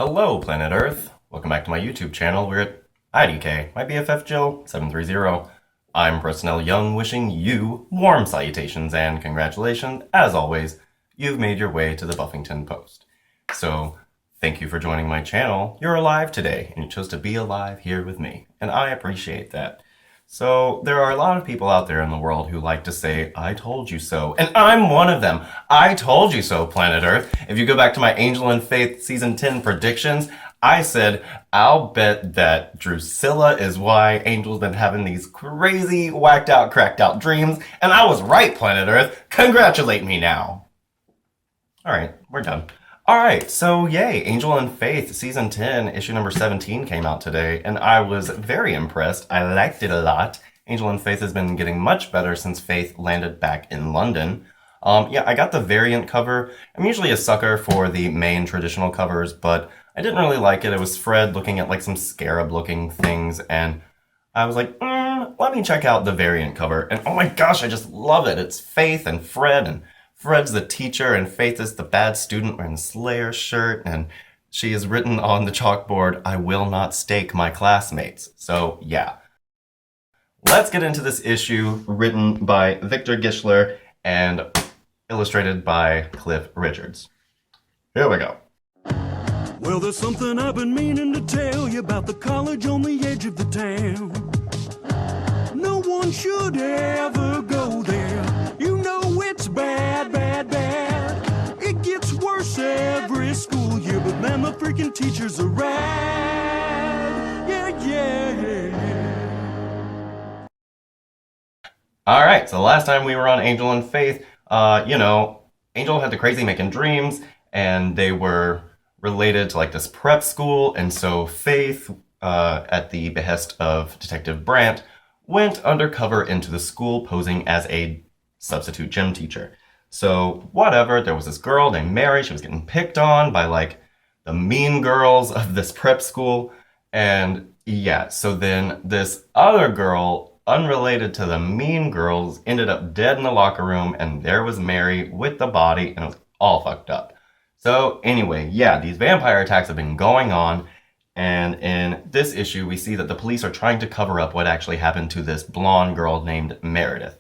Hello, planet Earth. Welcome back to my YouTube channel. We're at IDK, my BFF Jill 730. I'm Personnel Young, wishing you warm salutations and congratulations. As always, you've made your way to the Buffington Post. So, thank you for joining my channel. You're alive today, and you chose to be alive here with me, and I appreciate that. So, there are a lot of people out there in the world who like to say, I told you so, and I'm one of them. I told you so, planet Earth. If you go back to my Angel Faith Season 10 predictions, I said, I'll bet that Drusilla is why Angel's been having these crazy, whacked out, cracked out dreams, and I was right, planet Earth. Congratulate me now. Alright, we're done. Alright, so yay, Angel Faith Season 10, issue number 17 came out today, and I was very impressed. I liked it a lot. Angel Faith has been getting much better since Faith landed back in London. Yeah, I got the variant cover. I'm usually a sucker for the main traditional covers, but I didn't really like it. It was Fred looking at like some scarab looking things, and I was like, let me check out the variant cover. And oh my gosh, I just love it. It's Faith and Fred, and Fred's the teacher, and Faith is the bad student wearing the Slayer shirt, and she has written on the chalkboard, I will not stake my classmates. So, yeah. Let's get into this issue written by Victor Gischler and illustrated by Cliff Richards. Here we go. Well, there's something I've been meaning to tell you about the college on the edge of the town. No one should ever go there. You know it's bad, bad, bad. It gets worse every school year, but man, the freaking teachers are rad. Yeah, yeah, yeah. Alright, so the last time we were on Angel Faith, Angel had the crazy making dreams, and they were related to like this prep school, and so Faith, at the behest of Detective Brandt, went undercover into the school posing as a substitute gym teacher. So whatever, there was this girl named Mary, she was getting picked on by like the mean girls of this prep school, and yeah, so then this other girl, unrelated to the mean girls, ended up dead in the locker room, and there was Mary with the body, and it was all fucked up. So anyway, yeah, these vampire attacks have been going on, and in this issue, we see that the police are trying to cover up what actually happened to this blonde girl named Meredith.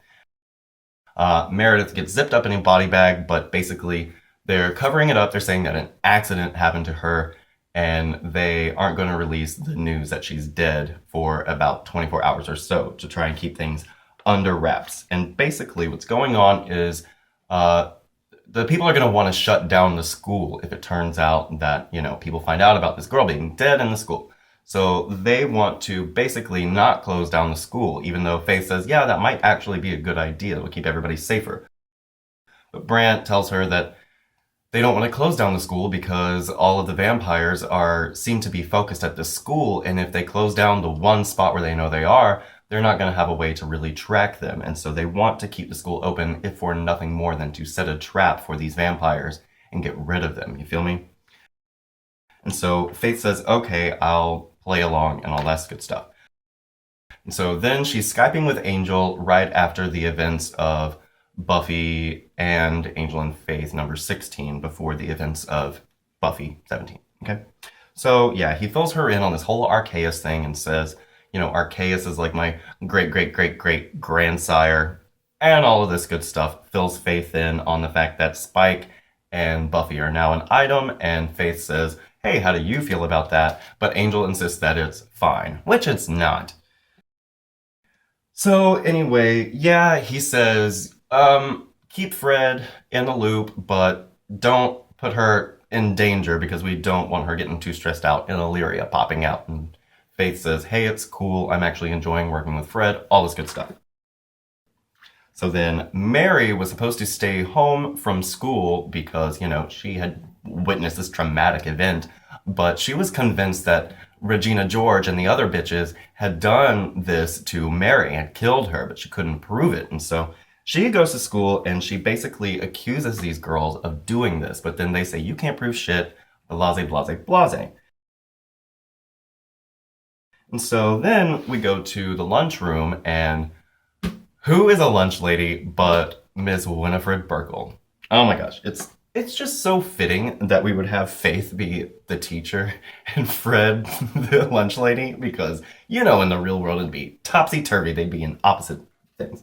Meredith gets zipped up in a body bag, but basically they're covering it up. They're saying that an accident happened to her, and they aren't going to release the news that she's dead for about 24 hours or so to try and keep things under wraps. And basically what's going on is the people are going to want to shut down the school if it turns out that, people find out about this girl being dead in the school. So they want to basically not close down the school, even though Faith says, yeah, that might actually be a good idea. It will keep everybody safer. But Brandt tells her that they don't want to close down the school because all of the vampires seem to be focused at this school, and if they close down the one spot where they know they are, they're not going to have a way to really track them. And so they want to keep the school open, if for nothing more than to set a trap for these vampires and get rid of them. You feel me? And so Faith says, okay, I'll play along and all that good stuff. And so then she's Skyping with Angel right after the events of Buffy and Angel Faith number 16, before the events of Buffy 17. Okay? So yeah, he fills her in on this whole Arceus thing and says, Arceus is like my great grandsire, and all of this good stuff. Fills Faith in on the fact that Spike and Buffy are now an item, and Faith says, hey, how do you feel about that? But Angel insists that it's fine, which it's not. So anyway, yeah, he says, keep Fred in the loop, but don't put her in danger because we don't want her getting too stressed out and Illyria popping out. And Faith says, hey, it's cool. I'm actually enjoying working with Fred. All this good stuff. So then Mary was supposed to stay home from school because, she had witnessed this traumatic event. But she was convinced that Regina George and the other bitches had done this to Mary and killed her, but she couldn't prove it. And so she goes to school and she basically accuses these girls of doing this. But then they say, you can't prove shit. Blase, blase, blase. And so then we go to the lunchroom, and who is a lunch lady but Miss Winifred Burkle? Oh my gosh, it's it's just so fitting that we would have Faith be the teacher and Fred the lunch lady because, in the real world it'd be topsy turvy. They'd be in opposite things.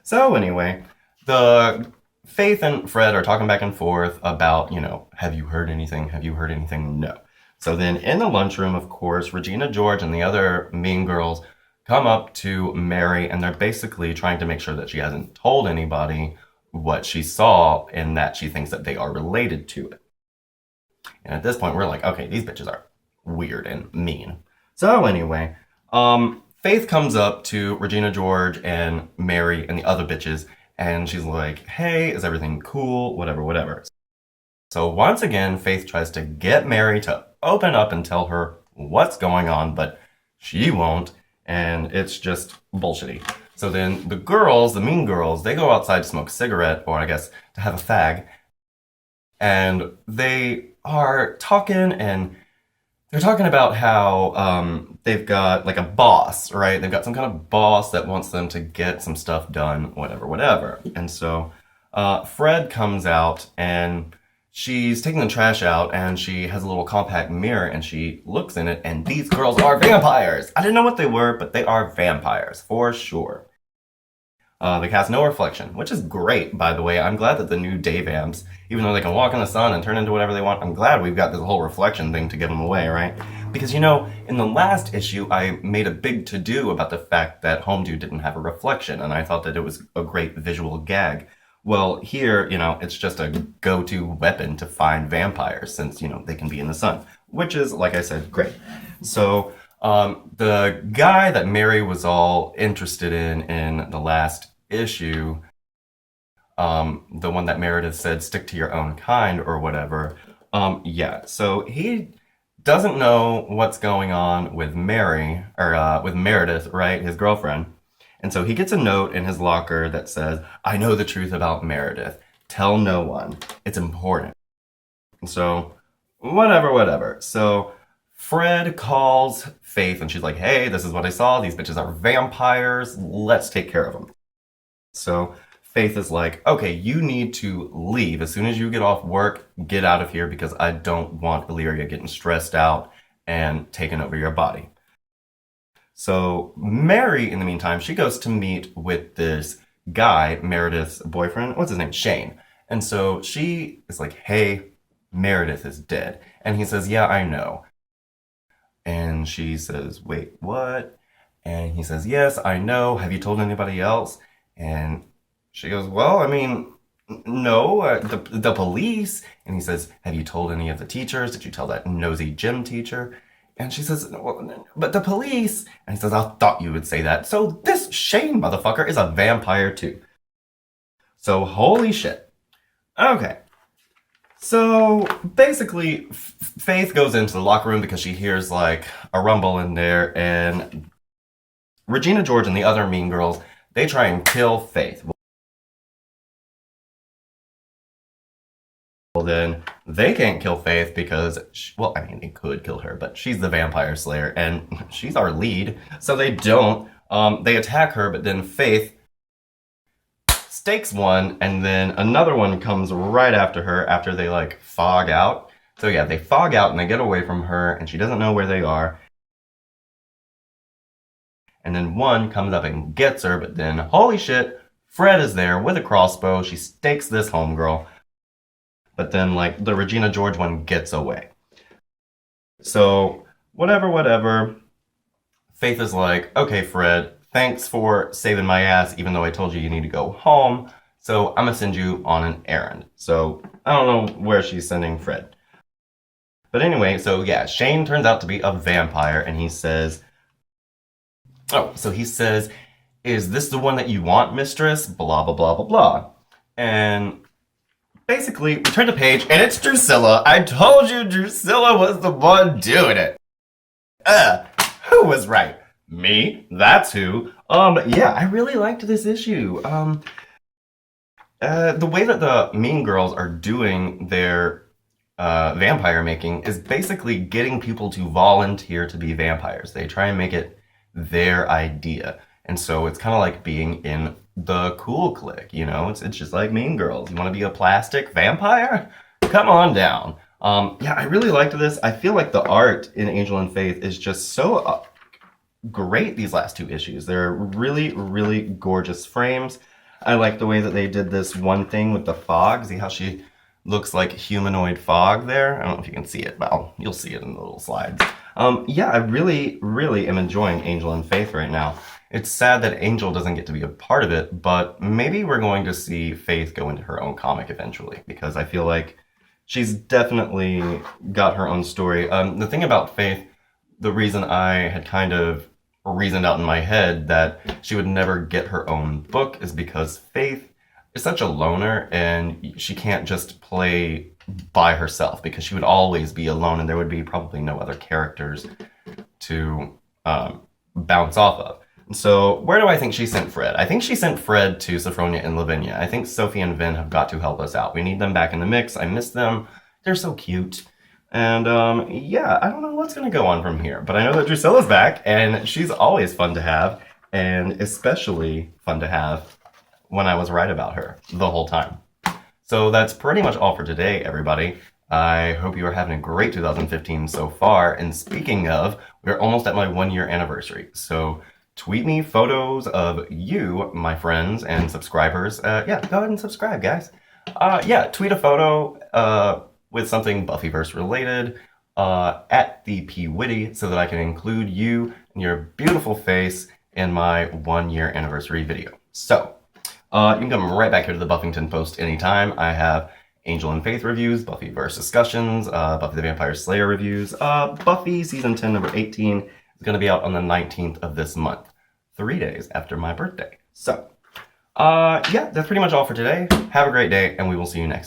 So, anyway, the Faith and Fred are talking back and forth about, have you heard anything? Have you heard anything? No. So then in the lunchroom, of course, Regina George and the other mean girls come up to Mary and they're basically trying to make sure that she hasn't told anybody what she saw and that she thinks that they are related to it. And at this point, we're like, okay, these bitches are weird and mean. So anyway, Faith comes up to Regina George and Mary and the other bitches, and she's like, hey, is everything cool? Whatever, whatever. So once again, Faith tries to get Mary to open up and tell her what's going on, but she won't, and it's just bullshitty. So then the girls, the mean girls, they go outside to smoke a cigarette, or I guess to have a fag, and they are talking, and they're talking about how they've got like a boss, right? They've got some kind of boss that wants them to get some stuff done, whatever, whatever. And so Fred comes out and she's taking the trash out and she has a little compact mirror and she looks in it and these girls are vampires. I didn't know what they were, but they are vampires for sure. They cast no reflection, which is great, by the way. I'm glad that the new day vamps, even though they can walk in the sun and turn into whatever they want, I'm glad we've got this whole reflection thing to give them away, right? Because, in the last issue, I made a big to-do about the fact that Home Dude didn't have a reflection, and I thought that it was a great visual gag. Well, here, it's just a go-to weapon to find vampires, since, they can be in the sun, which is, like I said, great. So, the guy that Mary was all interested in the last issue, the one that Meredith said, stick to your own kind or whatever, yeah, so he doesn't know what's going on with Mary, or with Meredith, right, his girlfriend, and so he gets a note in his locker that says, I know the truth about Meredith, tell no one, it's important. And so, whatever, so Fred calls Faith and she's like, hey, this is what I saw, these bitches are vampires, let's take care of them. So Faith is like, okay, you need to leave. As soon as you get off work, get out of here because I don't want Illyria getting stressed out and taking over your body. So Mary, in the meantime, she goes to meet with this guy, Meredith's boyfriend. What's his name? Shane. And so she is like, hey, Meredith is dead. And he says, yeah, I know. And she says, wait, what? And he says, yes, I know. Have you told anybody else? And she goes, well, I mean, no, the police. And he says, have you told any of the teachers? Did you tell that nosy gym teacher? And she says, well, but the police. And he says, I thought you would say that. So this Shane motherfucker is a vampire too. So holy shit. Okay. So basically, Faith goes into the locker room because she hears like a rumble in there. And Regina George and the other mean girls, they try and kill Faith. Well, then they can't kill Faith because, they could kill her, but she's the vampire slayer and she's our lead. So they don't. They attack her, but then Faith stakes one and then another one comes right after her after they like fog out. So yeah, they fog out and they get away from her and she doesn't know where they are. And then one comes up and gets her, but then, holy shit, Fred is there with a crossbow. She stakes this homegirl. But then, like, the Regina George one gets away. So, whatever. Faith is like, okay, Fred, thanks for saving my ass, even though I told you need to go home. So, I'm gonna send you on an errand. So, I don't know where she's sending Fred. But anyway, so yeah, Shane turns out to be a vampire, and he says, he says, is this the one that you want, mistress? Blah, blah, blah, blah, blah. And basically, we turn the page, and it's Drusilla. I told you Drusilla was the one doing it. Who was right? Me? That's who. Yeah, I really liked this issue. The way that the Mean Girls are doing their vampire making is basically getting people to volunteer to be vampires. They try and make it their idea. And so it's kind of like being in the cool clique, you know? It's just like Mean Girls. You want to be a plastic vampire? Come on down. Yeah, I really liked this. I feel like the art in Angel and Faith is just so great these last two issues. They're really, really gorgeous frames. I like the way that they did this one thing with the fog. See how she looks like humanoid fog there? I don't know if you can see it. Well, you'll see it in the little slides. Yeah, I really, really am enjoying Angel and Faith right now. It's sad that Angel doesn't get to be a part of it, but maybe we're going to see Faith go into her own comic eventually, because I feel like she's definitely got her own story. The thing about Faith, the reason I had kind of reasoned out in my head that she would never get her own book is because Faith is such a loner and she can't just play by herself, because she would always be alone and there would be probably no other characters to bounce off of. So where do I think she sent Fred? I think she sent Fred to Sophronia and Lavinia. I think Sophie and Vin have got to help us out. We need them back in the mix. I miss them. They're so cute. And yeah, I don't know what's going to go on from here. But I know that Drusilla's back, and she's always fun to have, and especially fun to have when I was right about her the whole time. So that's pretty much all for today, everybody. I hope you are having a great 2015 so far. And speaking of, we're almost at my 1-year anniversary. So tweet me photos of you, my friends and subscribers. Yeah, go ahead and subscribe, guys. Yeah, tweet a photo with something Buffyverse related at the P Witty, so that I can include you and your beautiful face in my 1-year anniversary video. So you can come right back here to the Buffington Post anytime. I have Angel and Faith reviews, Buffyverse discussions, Buffy the Vampire Slayer reviews. Buffy season 10 number 18 is going to be out on the 19th of this month, 3 days after my birthday. So yeah, that's pretty much all for today. Have a great day, and we will see you next time.